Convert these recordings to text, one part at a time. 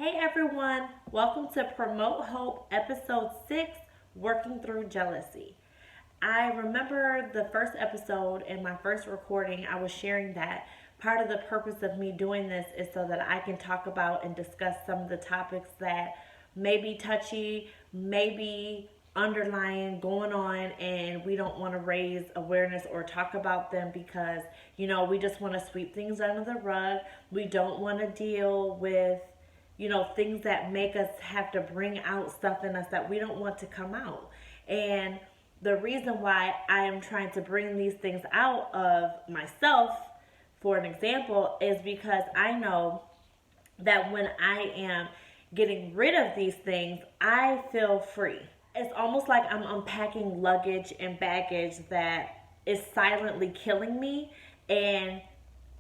Hey everyone, welcome to Promote Hope episode 6, Working Through Jealousy. I remember the first episode in my first recording, I was sharing that part of the purpose of me doing this is so that I can talk about and discuss some of the topics that may be touchy, maybe underlying going on, and we don't want to raise awareness or talk about them because we just want to sweep things under the rug. We don't want to deal with things that make us have to bring out stuff in us that we don't want to come out. And the reason why I am trying to bring these things out of myself, for an example, is because I know that when I am getting rid of these things, I feel free. It's almost like I'm unpacking luggage and baggage that is silently killing me, and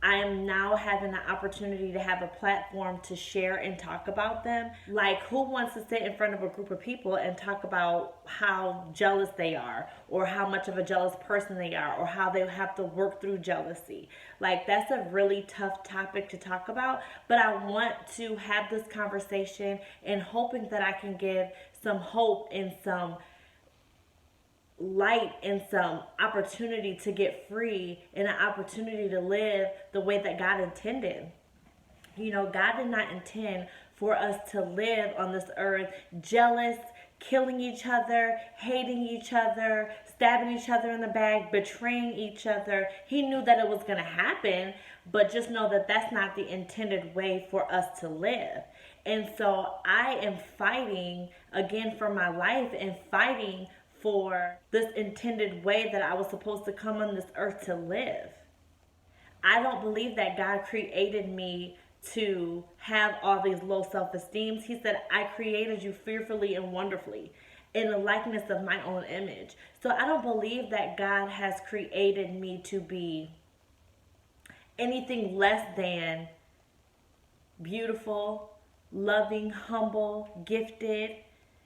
I am now having the opportunity to have a platform to share and talk about them. Like, who wants to sit in front of a group of people and talk about how jealous they are, or how much of a jealous person they are, or how they have to work through jealousy? Like, that's a really tough topic to talk about, but I want to have this conversation and hoping that I can give some hope and some light and some opportunity to get free and an opportunity to live the way that God intended. God did not intend for us to live on this earth jealous, killing each other, hating each other, stabbing each other in the back, betraying each other. He knew that it was going to happen, but just know that that's not the intended way for us to live. And so I am fighting again for my life and fighting for this intended way that I was supposed to come on this earth to live. I don't believe that God created me to have all these low self-esteems. He said, I created you fearfully and wonderfully in the likeness of my own image. So I don't believe that God has created me to be anything less than beautiful, loving, humble, gifted,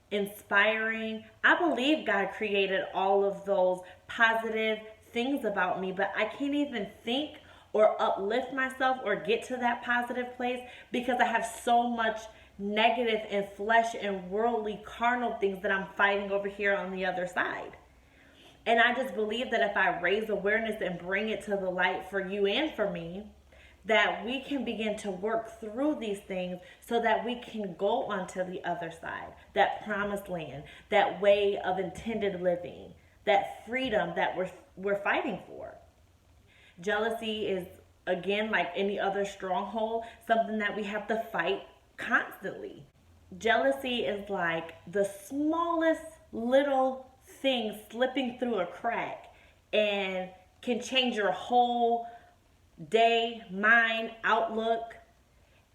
inspiring. I believe God created all of those positive things about me, but I can't even think or uplift myself or get to that positive place because I have so much negative and flesh and worldly carnal things that I'm fighting over here on the other side. And I just believe that if I raise awareness and bring it to the light for you and for me, that we can begin to work through these things so that we can go onto the other side, that promised land, that way of intended living, that freedom that we're fighting for. Jealousy is, again, like any other stronghold, something that we have to fight constantly. Jealousy is like the smallest little thing slipping through a crack and can change your whole day, mind, outlook.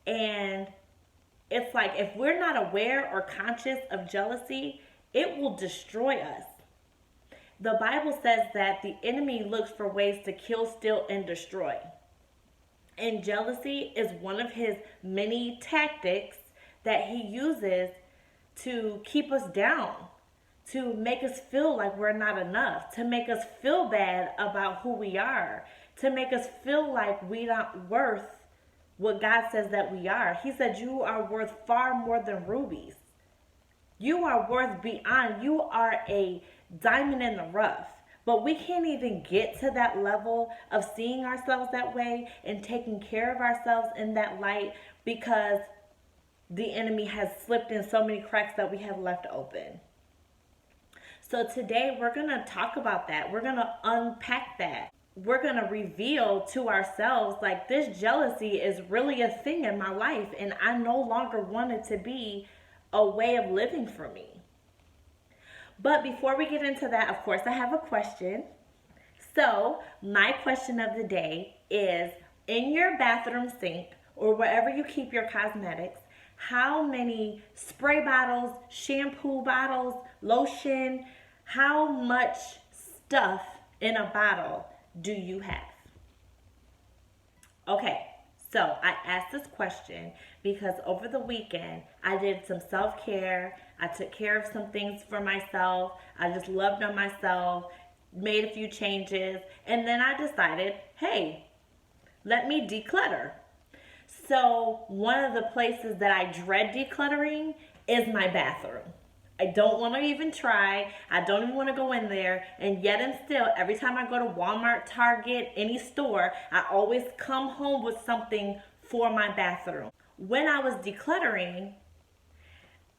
And it's like if we're not aware or conscious of jealousy, it will destroy us. The Bible says that the enemy looks for ways to kill, steal, and destroy. And jealousy is one of his many tactics that he uses to keep us down, to make us feel like we're not enough, to make us feel bad about who we are, to make us feel like we're not worth what God says that we are. He said you are worth far more than rubies. You are worth beyond. You are a diamond in the rough. But we can't even get to that level of seeing ourselves that way and taking care of ourselves in that light because the enemy has slipped in so many cracks that we have left open. So today we're going to talk about that. We're going to unpack that. We're going to reveal to ourselves like this jealousy is really a thing in my life and I no longer want it to be a way of living for me. But before we get into that, of course, I have a question. So my question of the day is, in your bathroom sink or wherever you keep your cosmetics, how many spray bottles, shampoo bottles, lotion, how much stuff in a bottle do you have? Okay, so I asked this question because over the weekend I did some self-care. I took care of some things for myself. I just loved on myself, made a few changes, and then I decided, hey, let me declutter. So one of the places that I dread decluttering is my bathroom. I don't want to even try. I don't even want to go in there. And yet and still, every time I go to Walmart, Target, any store, I always come home with something for my bathroom. When I was decluttering,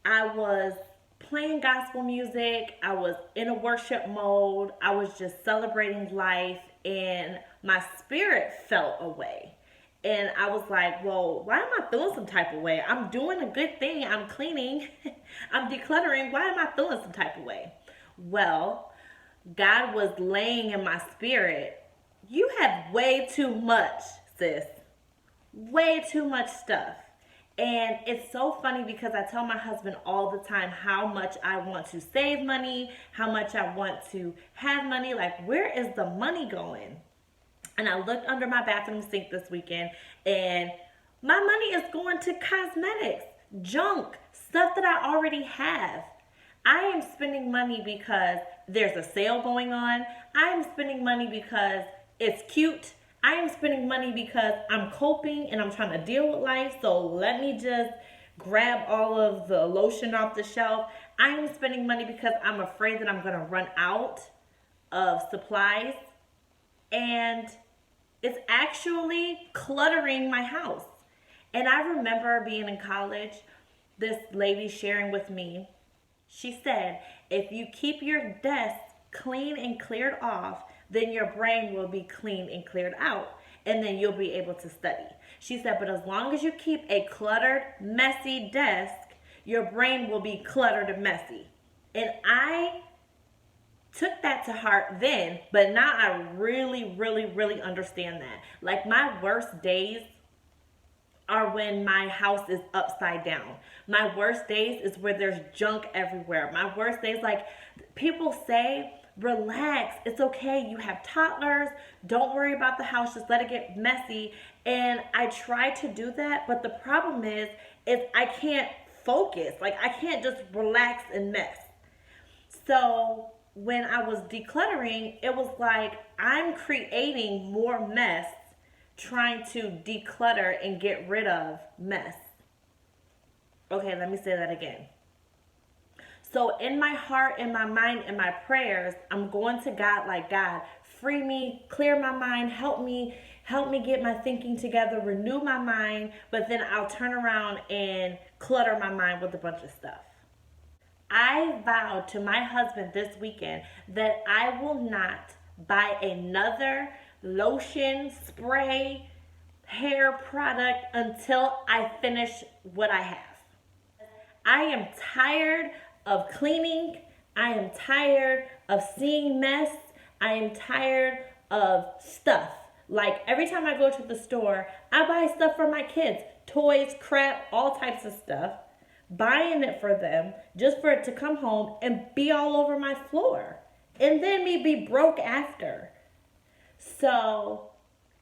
I was playing gospel music. I was in a worship mode. I was just celebrating life, and my spirit felt away. And I was like, well, why am I feeling some type of way? I'm doing a good thing. I'm cleaning. I'm decluttering. Why am I feeling some type of way? Well, God was laying in my spirit, you have way too much, sis. Way too much stuff. And it's so funny because I tell my husband all the time how much I want to save money, how much I want to have money. Like, where is the money going? And I looked under my bathroom sink this weekend, and my money is going to cosmetics, junk, stuff that I already have. I am spending money because there's a sale going on. I am spending money because it's cute. I am spending money because I'm coping and I'm trying to deal with life. So let me just grab all of the lotion off the shelf. I am spending money because I'm afraid that I'm going to run out of supplies. And it's actually cluttering my house. And I remember being in college, this lady sharing with me, she said, if you keep your desk clean and cleared off, then your brain will be clean and cleared out, and then you'll be able to study. She said, but as long as you keep a cluttered, messy desk, your brain will be cluttered and messy. And I took that to heart then, but now I really, really, really understand that. Like, my worst days are when my house is upside down. My worst days is where there's junk everywhere. My worst days, like, people say, relax, it's okay, you have toddlers, don't worry about the house, just let it get messy. And I try to do that, but the problem is I can't focus. Like, I can't just relax and mess. So when I was decluttering, it was like I'm creating more mess trying to declutter and get rid of mess. Okay, let me say that again. So in my heart, in my mind, in my prayers, I'm going to God like, God, free me, clear my mind, help me get my thinking together, renew my mind, but then I'll turn around and clutter my mind with a bunch of stuff. I vowed to my husband this weekend that I will not buy another lotion, spray, hair product until I finish what I have. I am tired of cleaning. I am tired of seeing mess. I am tired of stuff. Like, every time I go to the store, I buy stuff for my kids. Toys, crap, all types of stuff. Buying it for them just for it to come home and be all over my floor. And then me be broke after. So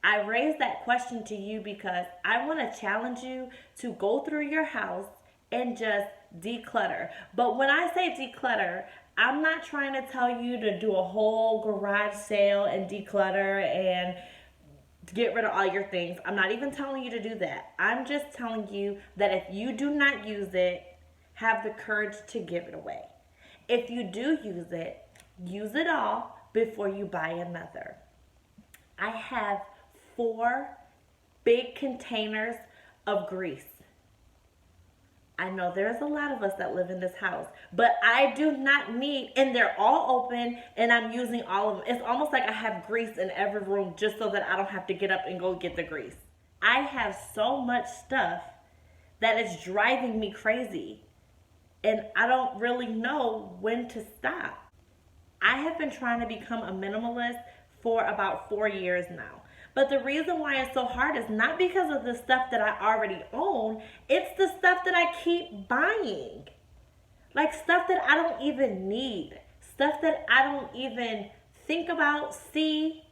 I raised that question to you because I want to challenge you to go through your house and just declutter. But when I say declutter, I'm not trying to tell you to do a whole garage sale and declutter and get rid of all your things. I'm not even telling you to do that. I'm just telling you that if you do not use it, have the courage to give it away. If you do use it all before you buy another. I have 4 big containers of grease. I know there's a lot of us that live in this house, but I do not need, and they're all open and I'm using all of them. It's almost like I have grease in every room just so that I don't have to get up and go get the grease. I have so much stuff that is driving me crazy and I don't really know when to stop. I have been trying to become a minimalist for about 4 years now. But the reason why it's so hard is not because of the stuff that I already own. It's the stuff that I keep buying. Like, stuff that I don't even need. Stuff that I don't even think about, see.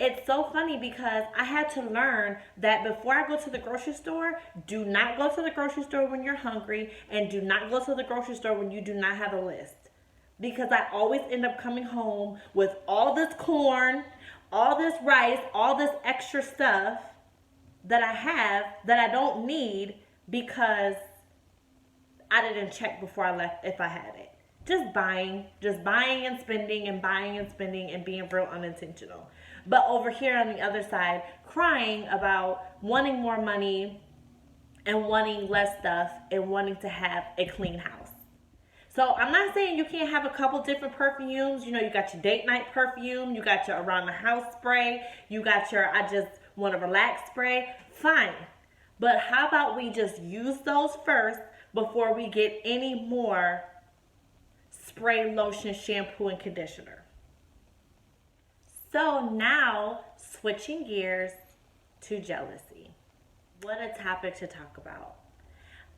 It's so funny because I had to learn that before I go to the grocery store, do not go to the grocery store when you're hungry, and do not go to the grocery store when you do not have a list. Because I always end up coming home with all this corn, all this rice, all this extra stuff, that I have that I don't need because I didn't check before I left if I had it. Just buying and spending and buying and spending and being real unintentional. But over here on the other side, crying about wanting more money and wanting less stuff and wanting to have a clean house. So I'm not saying you can't have a couple different perfumes. You know, you got your date night perfume, you got your around the house spray, you got your I just want to relax spray. Fine. But how about we just use those first before we get any more spray, lotion, shampoo, and conditioner? So now, switching gears to jealousy. What a topic to talk about.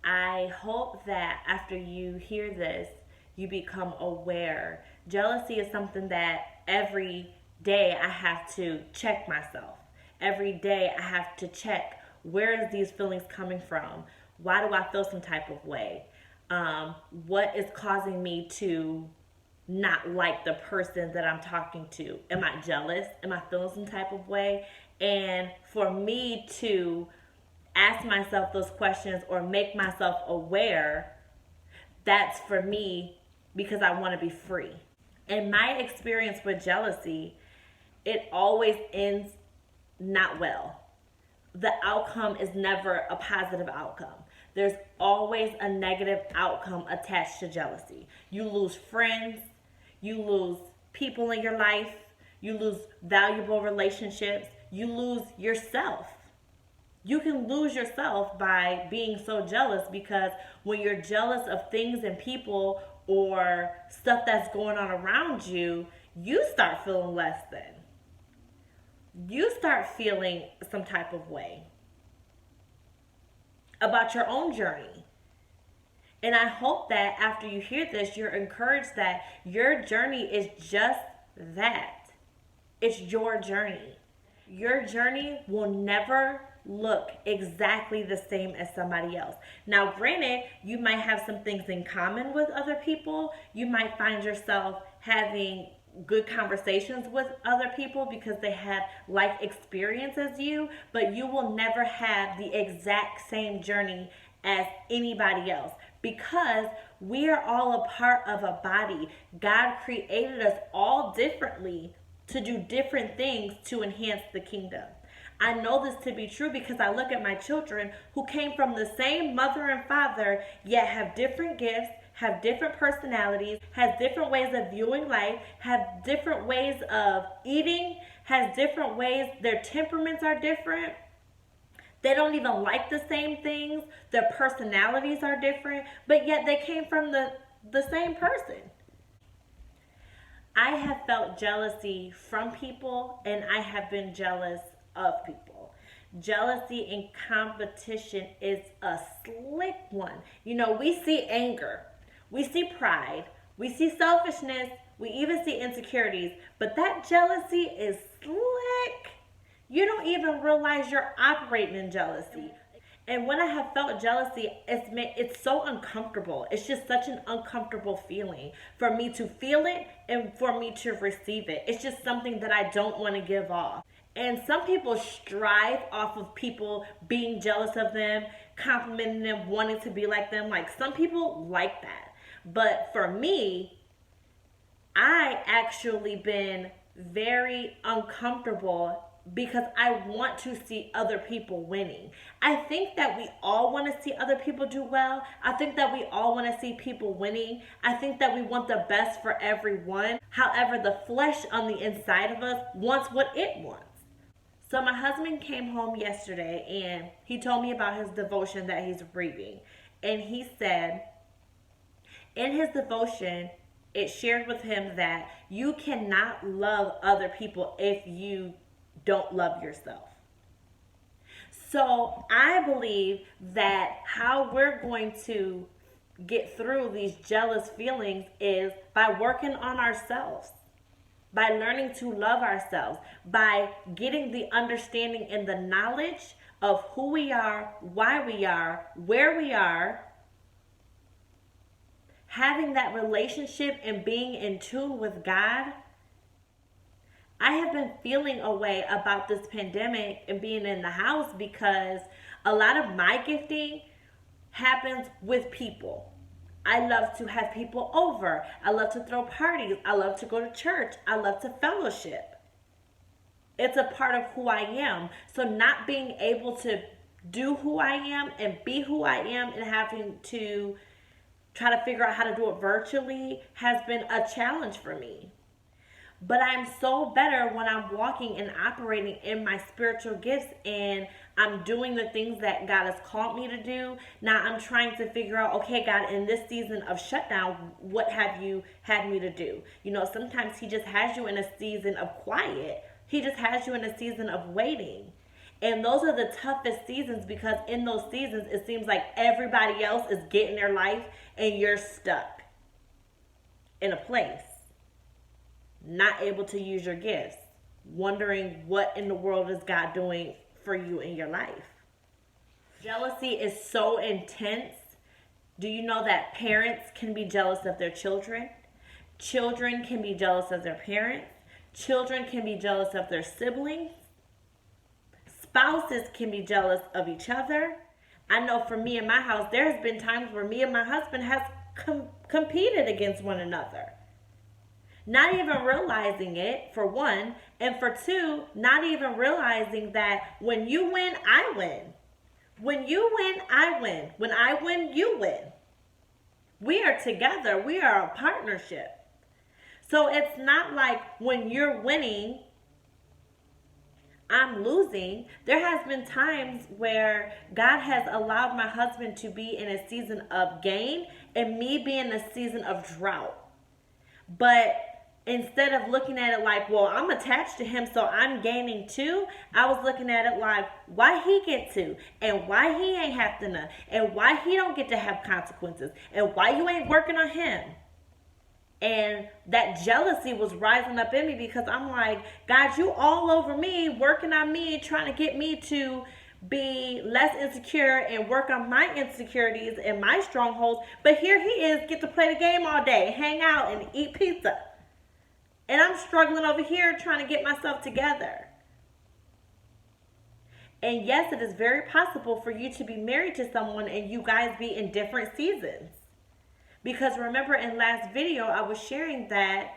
I hope that after you hear this, you become aware. Jealousy is something that every day I have to check myself. Every day I have to check, where is these feelings coming from? Why do I feel some type of way? What is causing me to not like the person that I'm talking to? Am I jealous? Am I feeling some type of way? And for me to ask myself those questions or make myself aware, that's for me because I want to be free. In my experience with jealousy, it always ends not well. The outcome is never a positive outcome. There's always a negative outcome attached to jealousy. You lose friends, you lose people in your life, you lose valuable relationships, you lose yourself. You can lose yourself by being so jealous, because when you're jealous of things and people or stuff that's going on around you, you start feeling less than. You start feeling some type of way about your own journey. And I hope that after you hear this, you're encouraged that your journey is just that. It's your journey. Your journey will never look exactly the same as somebody else. Now, granted, you might have some things in common with other people. You might find yourself having good conversations with other people because they have life experience as you, but you will never have the exact same journey as anybody else, because we are all a part of a body. God created us all differently to do different things to enhance the kingdom. I know this to be true because I look at my children who came from the same mother and father, yet have different gifts, have different personalities, has different ways of viewing life, have different ways of eating, has different ways, their temperaments are different. They don't even like the same things. Their personalities are different, but yet they came from the same person. I have felt jealousy from people, and I have been jealous of people. Jealousy and competition is a slick one. You know, we see anger, we see pride, we see selfishness, we even see insecurities, but that jealousy is slick. You don't even realize you're operating in jealousy. And when I have felt jealousy, it's so uncomfortable. It's just such an uncomfortable feeling for me to feel it and for me to receive it. It's just something that I don't want to give off. And some people strive off of people being jealous of them, complimenting them, wanting to be like them. Like, some people like that. But for me, I actually been very uncomfortable because I want to see other people winning. I think that we all want to see other people do well. I think that we all want to see people winning. I think that we want the best for everyone. However, the flesh on the inside of us wants what it wants. So my husband came home yesterday and he told me about his devotion that he's reading. And he said, in his devotion, it shared with him that you cannot love other people if you don't love yourself. So I believe that how we're going to get through these jealous feelings is by working on ourselves, by learning to love ourselves, by getting the understanding and the knowledge of who we are, why we are, where we are, having that relationship and being in tune with God. I have been feeling a way about this pandemic and being in the house because a lot of my gifting happens with people. I love to have people over. I love to throw parties. I love to go to church. I love to fellowship. It's a part of who I am. So not being able to do who I am and be who I am and having to try to figure out how to do it virtually has been a challenge for me. But I'm so better when I'm walking and operating in my spiritual gifts and I'm doing the things that God has called me to do. Now I'm trying to figure out, okay, God, in this season of shutdown, what have you had me to do? You know, sometimes He just has you in a season of quiet. He just has you in a season of waiting. And those are the toughest seasons because in those seasons, it seems like everybody else is getting their life and you're stuck in a place, not able to use your gifts, wondering what in the world is God doing for you in your life. Jealousy is so intense. Do you know that parents can be jealous of their children? Children can be jealous of their parents. Children can be jealous of their siblings. Spouses can be jealous of each other. I know for me in my house, there has been times where me and my husband has competed against one another. Not even realizing it, for one, and for two, not even realizing that when you win, I win. When you win, I win. When I win, you win. We are together. We are a partnership. So it's not like when you're winning, I'm losing. There has been times where God has allowed my husband to be in a season of gain and me be in a season of drought. But instead of looking at it like, well, I'm attached to him, so I'm gaining too, I was looking at it like, why he get to, and why he ain't have to know, and why he don't get to have consequences, and why you ain't working on him. And that jealousy was rising up in me because I'm like, God, you all over me, working on me, trying to get me to be less insecure and work on my insecurities and my strongholds. But here he is, get to play the game all day, hang out and eat pizza. And I'm struggling over here trying to get myself together. And yes, it is very possible for you to be married to someone and you guys be in different seasons. Because remember in last video, I was sharing that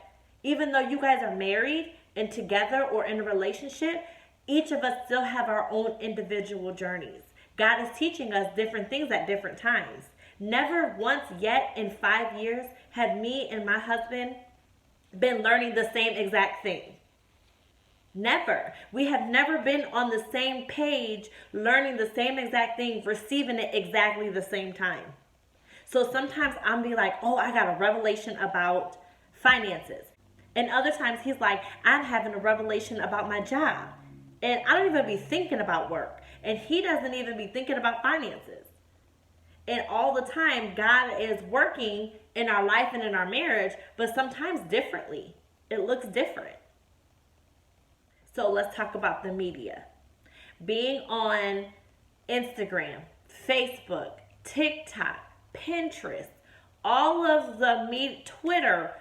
even though you guys are married and together or in a relationship, each of us still have our own individual journeys. God is teaching us different things at different times. Never once yet in 5 years have me and my husband been learning the same exact thing. Never. We have never been on the same page, learning the same exact thing, receiving it exactly the same time. So sometimes I'll be like, oh, I got a revelation about finances. And other times he's like, I'm having a revelation about my job. And I don't even be thinking about work. And he doesn't even be thinking about finances. And all the time, God is working in our life and in our marriage, but sometimes differently. It looks different. So let's talk about the media. Being on Instagram, Facebook, TikTok, Pinterest, all of the Twitter,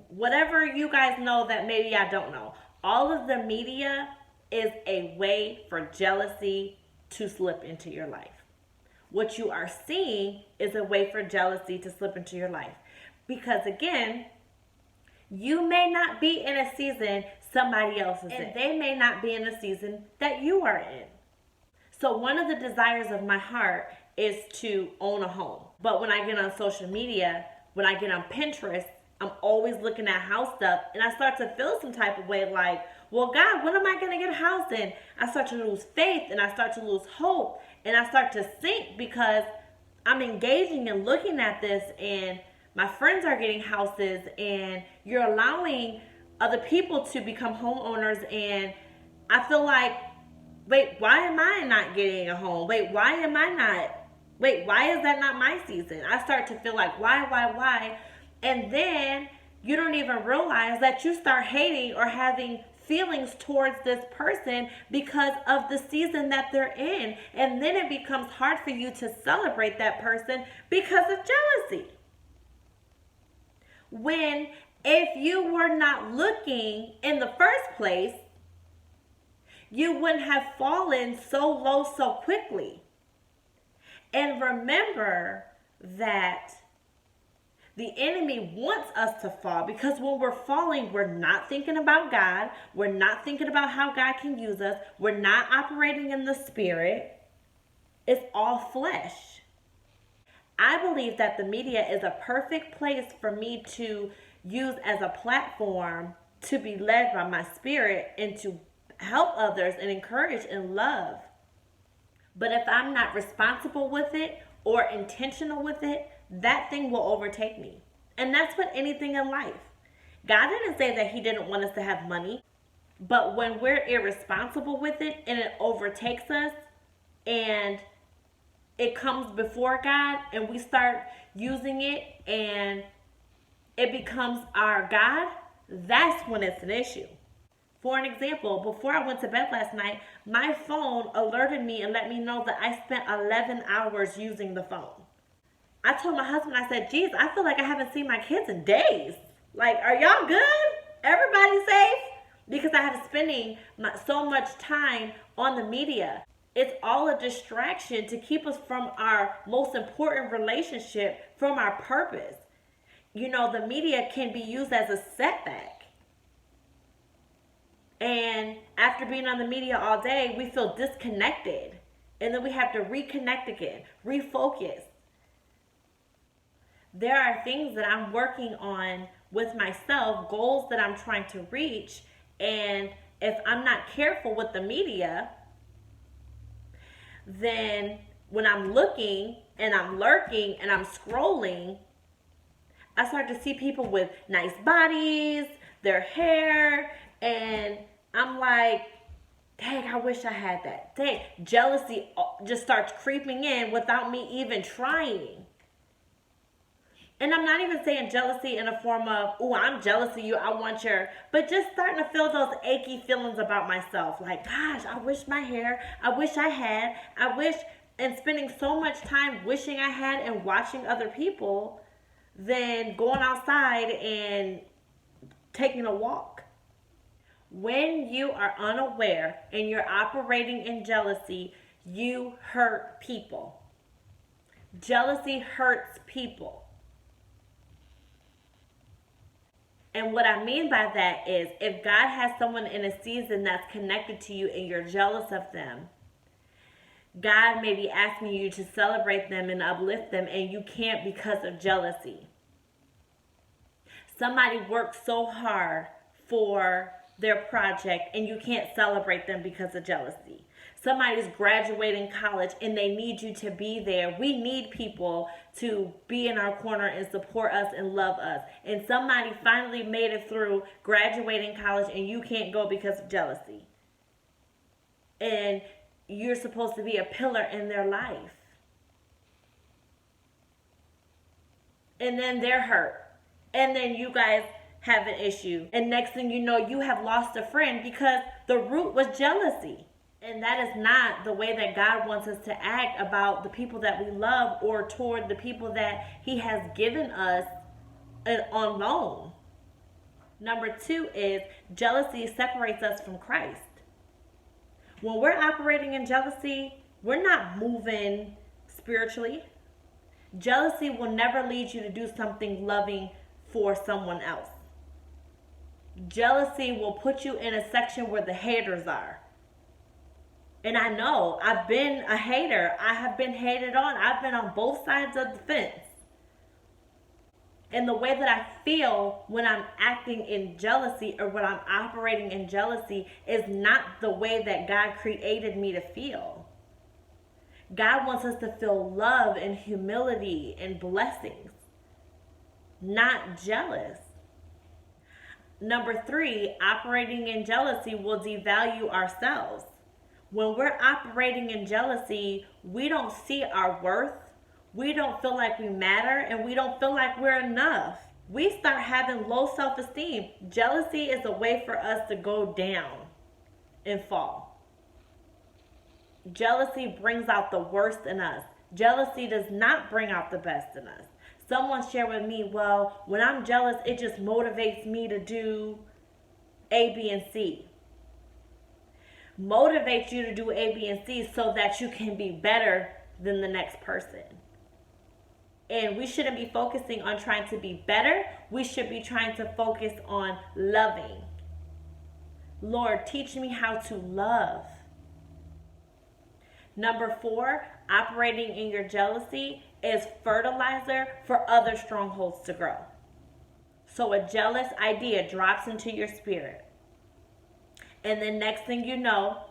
whatever you guys know that maybe I don't know, all of the media is a way for jealousy to slip into your life. What you are seeing is a way for jealousy to slip into your life. Because again, you may not be in a season somebody else is in. And they may not be in a season that you are in. So one of the desires of my heart is to own a home. But when I get on social media, when I get on Pinterest, I'm always looking at house stuff and I start to feel some type of way like, well, God, when am I going to get a house in? I start to lose faith and I start to lose hope and I start to sink because I'm engaging and looking at this and my friends are getting houses and you're allowing other people to become homeowners and I feel like, wait, why am I not getting a home? Wait, why is that not my season? I start to feel like, why? And then you don't even realize that you start hating or having feelings towards this person because of the season that they're in. And then it becomes hard for you to celebrate that person because of jealousy. When If you were not looking in the first place, you wouldn't have fallen so low so quickly. And remember that the enemy wants us to fall, because when we're falling, we're not thinking about God. We're not thinking about how God can use us. We're not operating in the spirit. It's all flesh. I believe that the media is a perfect place for me to use as a platform to be led by my spirit and to help others and encourage and love. But if I'm not responsible with it or intentional with it, that thing will overtake me. And that's with anything in life. God didn't say that He didn't want us to have money, but when we're irresponsible with it and it overtakes us and it comes before God and we start using it and it becomes our God, that's when it's an issue. For an example, before I went to bed last night, my phone alerted me and let me know that I spent 11 hours using the phone. I told my husband, I said, geez, I feel like I haven't seen my kids in days. Like, are y'all good? Everybody safe? Because I have spending so much time on the media. It's all a distraction to keep us from our most important relationship, from our purpose. You know, the media can be used as a setback. And after being on the media all day, we feel disconnected. And then we have to reconnect again, refocus. There are things that I'm working on with myself, goals that I'm trying to reach. And if I'm not careful with the media, then when I'm looking and I'm lurking and I'm scrolling, I start to see people with nice bodies, their hair, and I'm like, dang, I wish I had that. Dang, jealousy just starts creeping in without me even trying. And I'm not even saying jealousy in a form of, oh, I'm jealous of you, I want your, but just starting to feel those achy feelings about myself. Like, gosh, I wish my hair, I wish I had, I wish, and spending so much time wishing I had and watching other people than going outside and taking a walk. When you are unaware and you're operating in jealousy, you hurt people. Jealousy hurts people. And what I mean by that is, if God has someone in a season that's connected to you and you're jealous of them, God may be asking you to celebrate them and uplift them, and you can't because of jealousy. Somebody worked so hard for their project and you can't celebrate them because of jealousy. Somebody's graduating college and they need you to be there. We need people to be in our corner and support us and love us. And somebody finally made it through graduating college and you can't go because of jealousy. And you're supposed to be a pillar in their life. And then they're hurt. And then you guys have an issue. And next thing you know, you have lost a friend because the root was jealousy. And that is not the way that God wants us to act about the people that we love or toward the people that He has given us on loan. Number 2 is jealousy separates us from Christ. When we're operating in jealousy, we're not moving spiritually. Jealousy will never lead you to do something loving for someone else. Jealousy will put you in a section where the haters are. And I know, I've been a hater. I have been hated on. I've been on both sides of the fence. And the way that I feel when I'm acting in jealousy or when I'm operating in jealousy is not the way that God created me to feel. God wants us to feel love and humility and blessings, not jealous. Number 3, operating in jealousy will devalue ourselves. When we're operating in jealousy, we don't see our worth, we don't feel like we matter, and we don't feel like we're enough. We start having low self-esteem. Jealousy is a way for us to go down and fall. Jealousy brings out the worst in us. Jealousy does not bring out the best in us. Someone shared with me, well, when I'm jealous, it just motivates me to do A, B, and C. Motivates you to do A, B, and C so that you can be better than the next person. And we shouldn't be focusing on trying to be better. We should be trying to focus on loving. Lord, teach me how to love. Number 4, operating in your jealousy is fertilizer for other strongholds to grow. So a jealous idea drops into your spirit. And the next thing you know,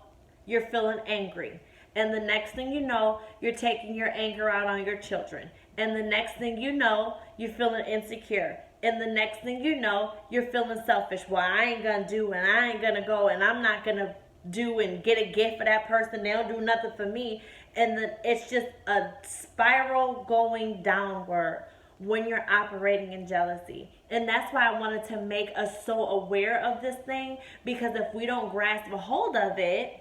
you're feeling angry. And the next thing you know, you're taking your anger out on your children. And the next thing you know, you're feeling insecure. And the next thing you know, you're feeling selfish. Well, I ain't gonna do and I ain't gonna go and I'm not gonna do and get a gift for that person. They don't do nothing for me. And then it's just a spiral going downward when you're operating in jealousy. And that's why I wanted to make us so aware of this thing, because if we don't grasp a hold of it,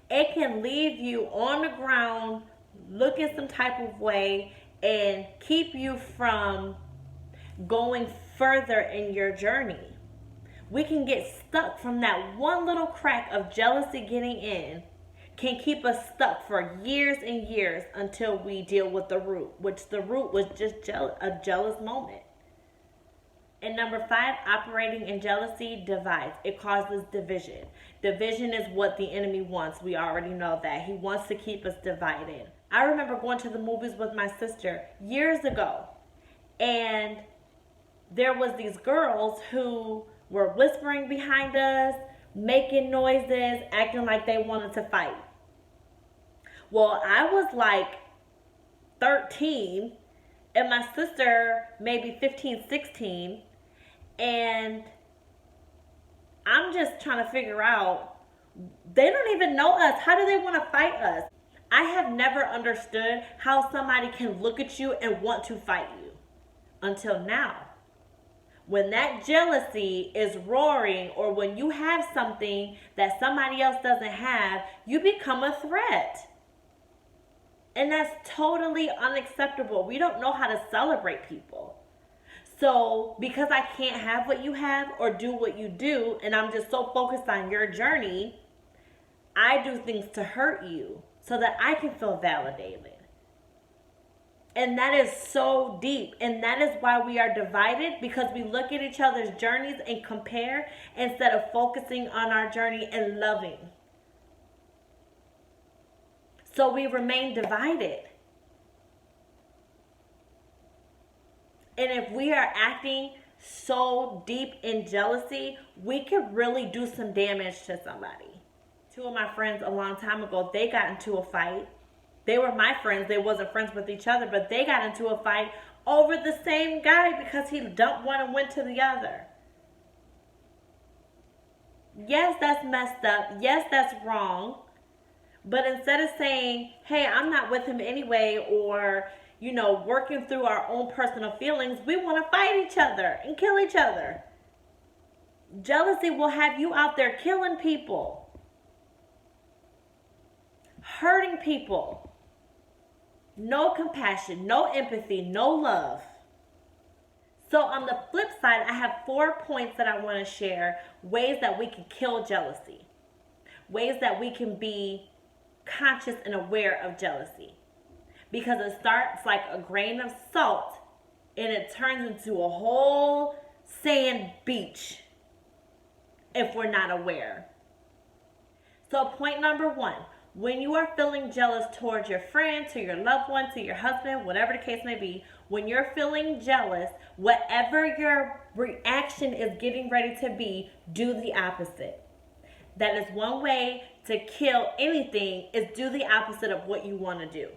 it can leave you on the ground looking some type of way and keep you from going further in your journey. We can get stuck from that one little crack of jealousy getting in, can keep us stuck for years and years until we deal with the root, which the root was just a jealous moment. And number 5, operating in jealousy divides. It causes division. Division is what the enemy wants. We already know that. He wants to keep us divided. I remember going to the movies with my sister years ago, and there was these girls who were whispering behind us, making noises, acting like they wanted to fight. Well, I was like 13 and my sister maybe 15, 16, and I'm just trying to figure out, they don't even know us. How do they want to fight us? I have never understood how somebody can look at you and want to fight you until now. When that jealousy is roaring, or when you have something that somebody else doesn't have, you become a threat. And that's totally unacceptable. We don't know how to celebrate people. So because I can't have what you have or do what you do, and I'm just so focused on your journey, I do things to hurt you so that I can feel validated. And that is so deep. And that is why we are divided, because we look at each other's journeys and compare instead of focusing on our journey and loving. So we remain divided. And if we are acting so deep in jealousy, we could really do some damage to somebody. 2 of my friends a long time ago, they got into a fight. They were my friends. They wasn't friends with each other, but they got into a fight over the same guy because he dumped one and went to the other. Yes, that's messed up. Yes, that's wrong. But instead of saying, hey, I'm not with him anyway, or, working through our own personal feelings, we want to fight each other and kill each other. Jealousy will have you out there killing people, hurting people. No compassion, no empathy, no love. So on the flip side, I have 4 points that I want to share, ways that we can kill jealousy, ways that we can be conscious and aware of jealousy. Because it starts like a grain of salt and it turns into a whole sand beach if we're not aware. So point number 1, when you are feeling jealous towards your friend, to your loved one, to your husband, whatever the case may be, when you're feeling jealous, whatever your reaction is getting ready to be, do the opposite. That is one way to kill anything, is do the opposite of what you want to do.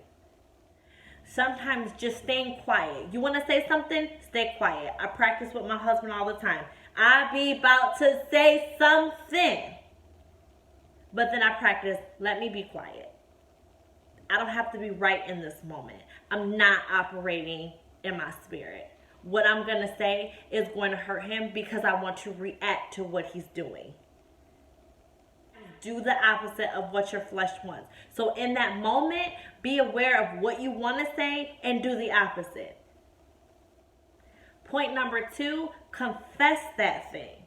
Sometimes just staying quiet. You want to say something? Stay quiet. I practice with my husband all the time. I be about to say something. But then I practice, let me be quiet. I don't have to be right in this moment. I'm not operating in my spirit. What I'm going to say is going to hurt him because I want to react to what he's doing. do the opposite of what your flesh wants. So in that moment, be aware of what you want to say and do the opposite. Point number 2, confess that thing.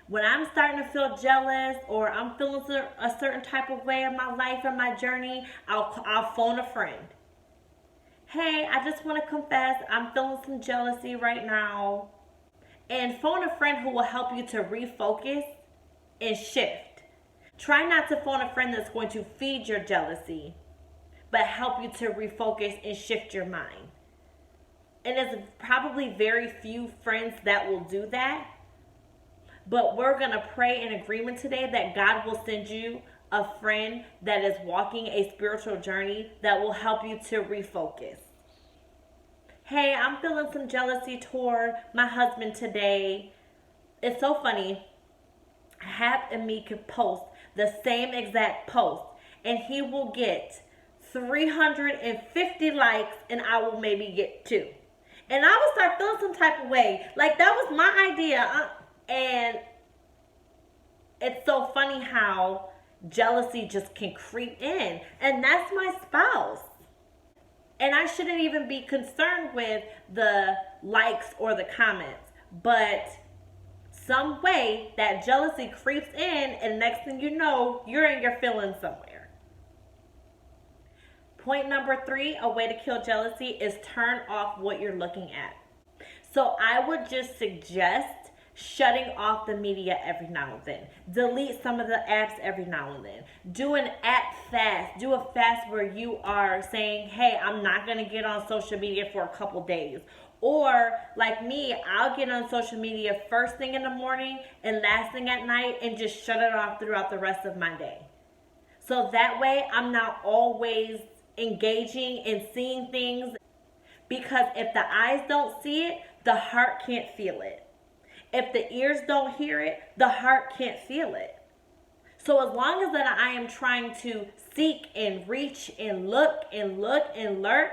When I'm starting to feel jealous or I'm feeling a certain type of way in my life and my journey, I'll phone a friend. Hey, I just want to confess I'm feeling some jealousy right now. And phone a friend who will help you to refocus and shift. Try not to phone a friend that's going to feed your jealousy, but help you to refocus and shift your mind. And there's probably very few friends that will do that. But we're going to pray in agreement today that God will send you a friend that is walking a spiritual journey that will help you to refocus. Hey, I'm feeling some jealousy toward my husband today. It's so funny. Hap and me could post the same exact post, and he will get 350 likes, and I will maybe get 2. And I will start feeling some type of way. Like, that was my idea. And it's so funny how jealousy just can creep in. And that's my spouse. And I shouldn't even be concerned with the likes or the comments. But some way that jealousy creeps in, and next thing you know, you're in your feelings somewhere. Point number 3, a way to kill jealousy is turn off what you're looking at. So I would just suggest shutting off the media every now and then. Delete some of the apps every now and then. Do an app fast. Do a fast where you are saying, hey, I'm not going to get on social media for a couple days. Or like me, I'll get on social media first thing in the morning and last thing at night and just shut it off throughout the rest of my day. So that way I'm not always engaging and seeing things, because if the eyes don't see it, the heart can't feel it. If the ears don't hear it, the heart can't feel it. So as long as that I am trying to seek and reach and look and lurk,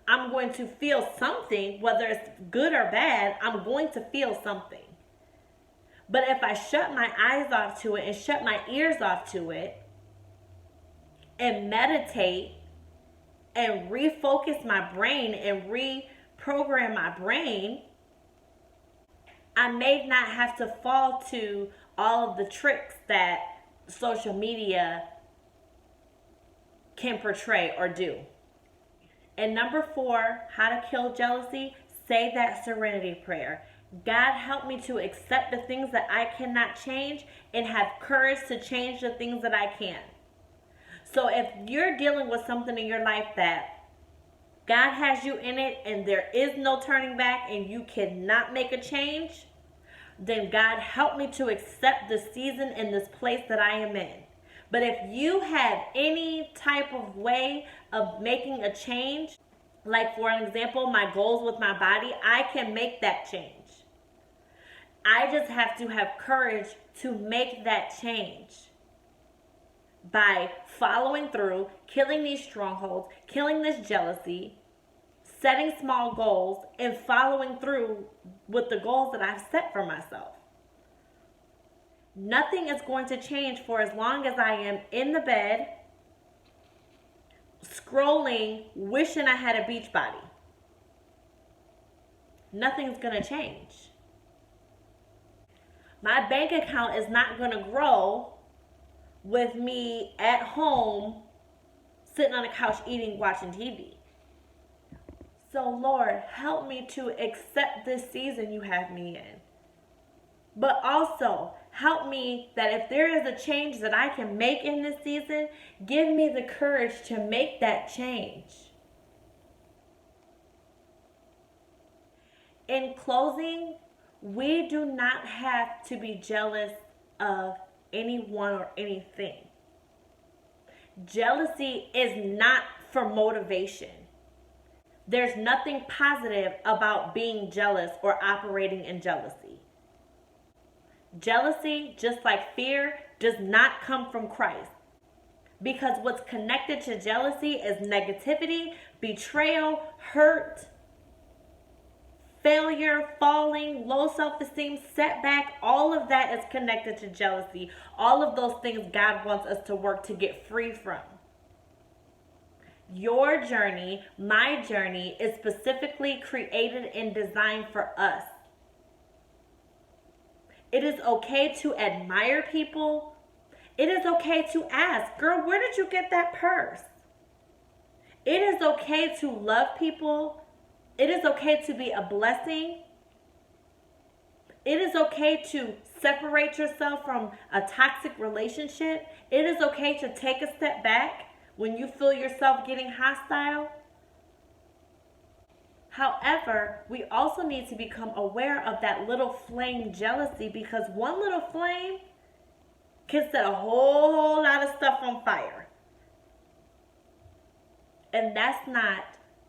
I'm going to feel something, whether it's good or bad, I'm going to feel something. But if I shut my eyes off to it and shut my ears off to it and meditate and refocus my brain and reprogram my brain, I may not have to fall to all of the tricks that social media can portray or do. And number 4, how to kill jealousy, say that serenity prayer. God, help me to accept the things that I cannot change and have courage to change the things that I can. So if you're dealing with something in your life that God has you in it and there is no turning back and you cannot make a change, then God, help me to accept the season and this place that I am in. But if you have any type of way of making a change, like for an example, my goals with my body, I can make that change. I just have to have courage to make that change by following through, killing these strongholds, killing this jealousy, setting small goals, and following through with the goals that I've set for myself. Nothing is going to change for as long as I am in the bed, scrolling, wishing I had a beach body. Nothing's going to change. My bank account is not going to grow with me at home, sitting on the couch, eating, watching TV. So Lord, help me to accept this season you have me in. But also, help me that if there is a change that I can make in this season, give me the courage to make that change. In closing, we do not have to be jealous of anyone or anything. Jealousy is not for motivation. There's nothing positive about being jealous or operating in jealousy. Jealousy, just like fear, does not come from Christ. Because what's connected to jealousy is negativity, betrayal, hurt, failure, falling, low self-esteem, setback, all of that is connected to jealousy. All of those things God wants us to work to get free from. Your journey, my journey, is specifically created and designed for us. It is okay to admire people. It is okay to ask, girl, where did you get that purse? It is okay to love people. It is okay to be a blessing. It is okay to separate yourself from a toxic relationship. It is okay to take a step back when you feel yourself getting hostile. However, we also need to become aware of that little flame jealousy, because one little flame can set a whole lot of stuff on fire. And that's not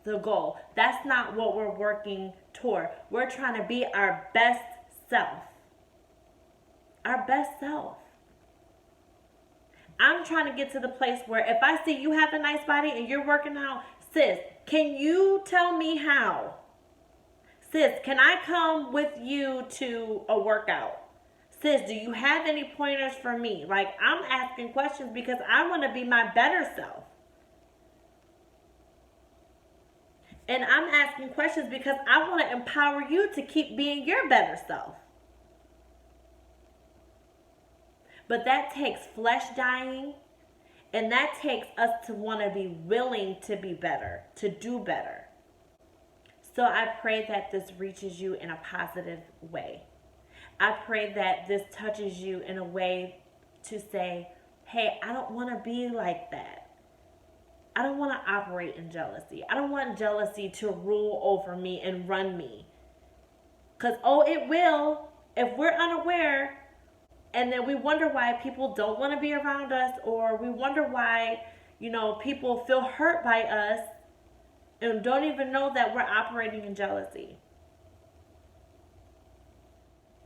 the goal. That's not what we're working toward. We're trying to be our best self. Our best self. I'm trying to get to the place where if I see you have a nice body and you're working out, sis, can you tell me how? Sis, can I come with you to a workout? Sis, do you have any pointers for me? Like, I'm asking questions because I want to be my better self. And I'm asking questions because I want to empower you to keep being your better self. But that takes flesh dying, and that takes us to want to be willing to be better, to do better. So I pray that this reaches you in a positive way. I pray that this touches you in a way to say, hey, I don't want to be like that. I don't want to operate in jealousy. I don't want jealousy to rule over me and run me. Because, it will if we're unaware. And then we wonder why people don't want to be around us, or we wonder why, people feel hurt by us and don't even know that we're operating in jealousy.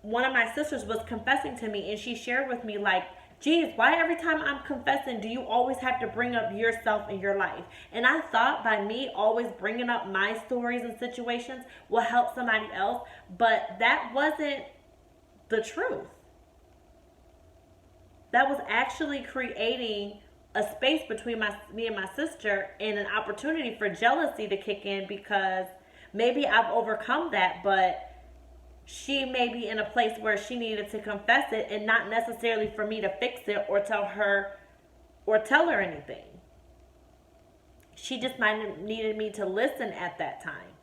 One of my sisters was confessing to me, and she shared with me, like, geez, why every time I'm confessing do you always have to bring up yourself in your life? And I thought by me always bringing up my stories and situations will help somebody else, but that wasn't the truth. That was actually creating a space between me and my sister, and an opportunity for jealousy to kick in, because maybe I've overcome that, but she may be in a place where she needed to confess it, and not necessarily for me to fix it or tell her anything. She just might have needed me to listen at that time.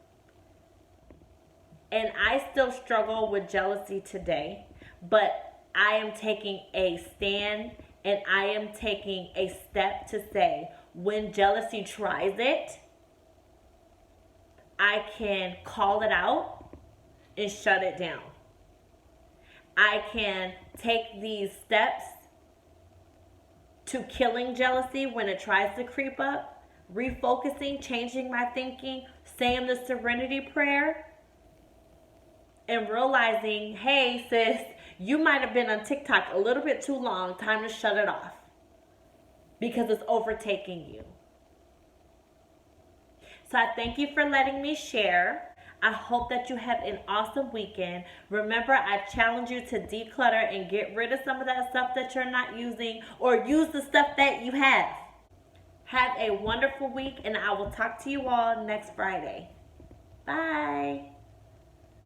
And I still struggle with jealousy today, but I am taking a stand, and I am taking a step to say, when jealousy tries it, I can call it out and shut it down. I can take these steps to killing jealousy when it tries to creep up, refocusing, changing my thinking, saying the serenity prayer, and realizing, hey, sis, you might have been on TikTok a little bit too long. Time to shut it off, because it's overtaking you. So I thank you for letting me share. I hope that you have an awesome weekend. Remember, I challenge you to declutter and get rid of some of that stuff that you're not using, or use the stuff that you have. Have a wonderful week, and I will talk to you all next Friday. Bye.